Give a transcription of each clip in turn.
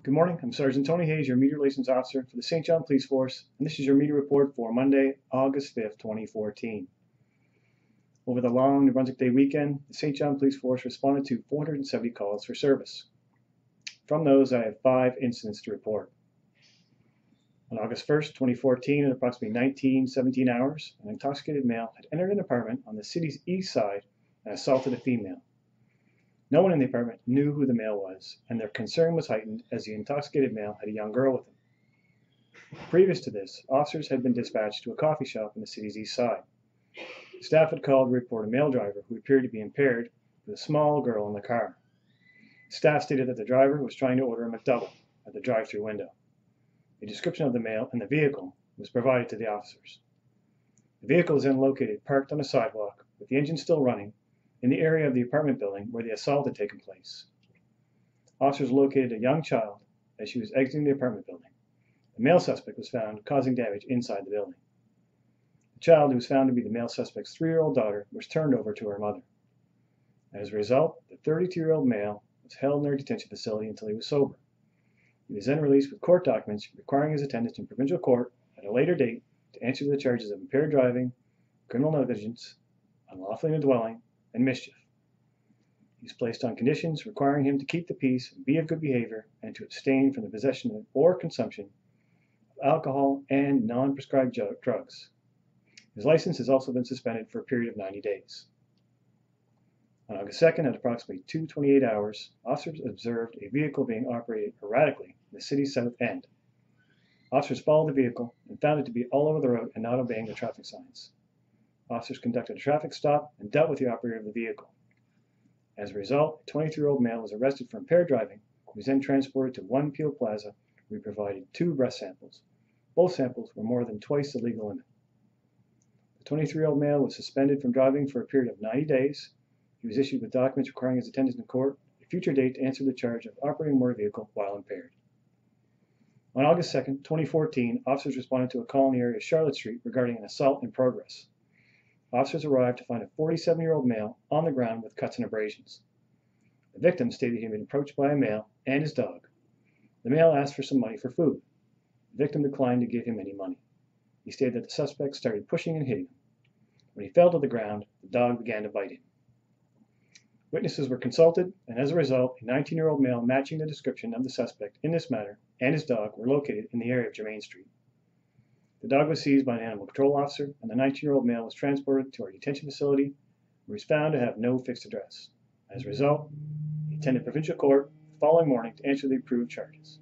Good morning. I'm Sergeant Tony Hayes, your Media Relations Officer for the St. John Police Force, and this is your media report for Monday, August 5th, 2014. Over the long New Brunswick Day weekend, the St. John Police Force responded to 470 calls for service. From those, I have 5 incidents to report. On August 1st, 2014, at approximately 19:17 hours, an intoxicated male had entered an apartment on the city's east side and assaulted a female. No one in the apartment knew who the male was, and their concern was heightened as the intoxicated male had a young girl with him. Previous to this, officers had been dispatched to a coffee shop on the city's east side. Staff had called to report a male driver who appeared to be impaired with a small girl in the car. Staff stated that the driver was trying to order a McDouble at the drive-thru window. A description of the male and the vehicle was provided to the officers. The vehicle is then located parked on a sidewalk with the engine still running in the area of the apartment building where the assault had taken place. Officers located a young child as she was exiting the apartment building. The male suspect was found causing damage inside the building. The child, who was found to be the male suspect's 3-year-old daughter, was turned over to her mother. As a result, the 32-year-old male was held in their detention facility until he was sober. He was then released with court documents requiring his attendance in provincial court at a later date to answer the charges of impaired driving, criminal negligence, unlawfully in a dwelling, and mischief. He was placed on conditions requiring him to keep the peace and be of good behavior and to abstain from the possession or consumption of alcohol and non-prescribed drugs. His license has also been suspended for a period of 90 days. On August 2nd, at approximately 2:28 hours, officers observed a vehicle being operated erratically in the city's south end. Officers followed the vehicle and found it to be all over the road and not obeying the traffic signs. Officers conducted a traffic stop and dealt with the operator of the vehicle. As a result, a 23-year-old male was arrested for impaired driving. He was then transported to One Peel Plaza, where he provided 2 breath samples. Both samples were more than twice the legal limit. The 23-year-old male was suspended from driving for a period of 90 days. He was issued with documents requiring his attendance in court, a future date to answer the charge of operating a motor vehicle while impaired. On August 2nd, 2014, officers responded to a call in the area of Charlotte Street regarding an assault in progress. Officers arrived to find a 47-year-old male on the ground with cuts and abrasions. The victim stated he had been approached by a male and his dog. The male asked for some money for food. The victim declined to give him any money. He stated that the suspect started pushing and hitting him. When he fell to the ground, the dog began to bite him. Witnesses were consulted, and as a result, a 19-year-old male matching the description of the suspect in this matter and his dog were located in the area of Germain Street. The dog was seized by an animal control officer, and the 19-year-old male was transported to our detention facility, where he was found to have no fixed address. As a result, he attended provincial court the following morning to answer the approved charges.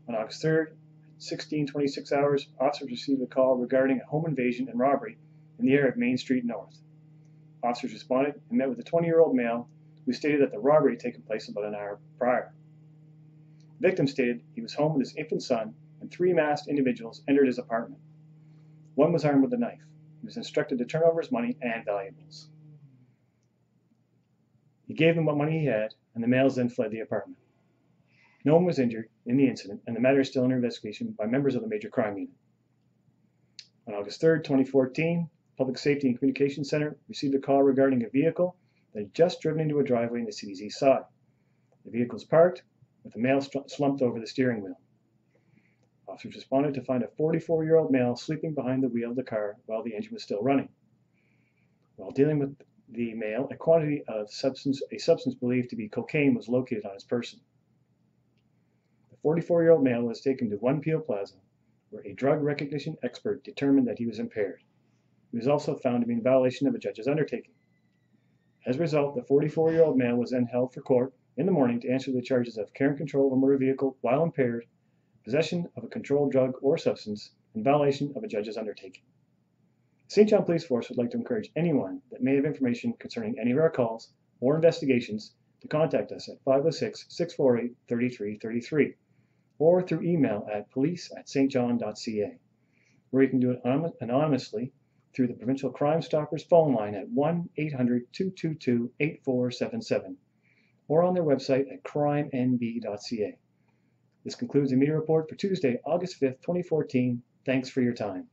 On August 3rd, at 16:26 hours, officers received a call regarding a home invasion and robbery in the area of Main Street North. Officers responded and met with a 20-year-old male who stated that the robbery had taken place about an hour prior. The victim stated he was home with his infant son and 3 masked individuals entered his apartment. One was armed with a knife. He was instructed to turn over his money and valuables. He gave them what money he had, and the males then fled the apartment. No one was injured in the incident, and the matter is still under investigation by members of the Major Crime Unit. On August 3rd, 2014, Public Safety and Communications Center received a call regarding a vehicle that had just driven into a driveway in the city's east side. The vehicle was parked, with a male slumped over the steering wheel. Officers responded to find a 44-year-old male sleeping behind the wheel of the car while the engine was still running. While dealing with the male, a quantity of substance believed to be cocaine was located on his person. The 44-year-old male was taken to One Peel Plaza, where a drug recognition expert determined that he was impaired. He was also found to be in violation of a judge's undertaking. As a result, the 44-year-old male was then held for court in the morning to answer the charges of care and control of a motor vehicle while impaired, possession of a controlled drug or substance, and violation of a judge's undertaking. The St. John Police Force would like to encourage anyone that may have information concerning any of our calls or investigations to contact us at 506-648-3333 or through email at police@stjohn.ca, where you can do it anonymously through the Provincial Crime Stoppers phone line at 1-800-222-8477 or on their website at crimenb.ca. This concludes the media report for Tuesday, August 5th, 2014. Thanks for your time.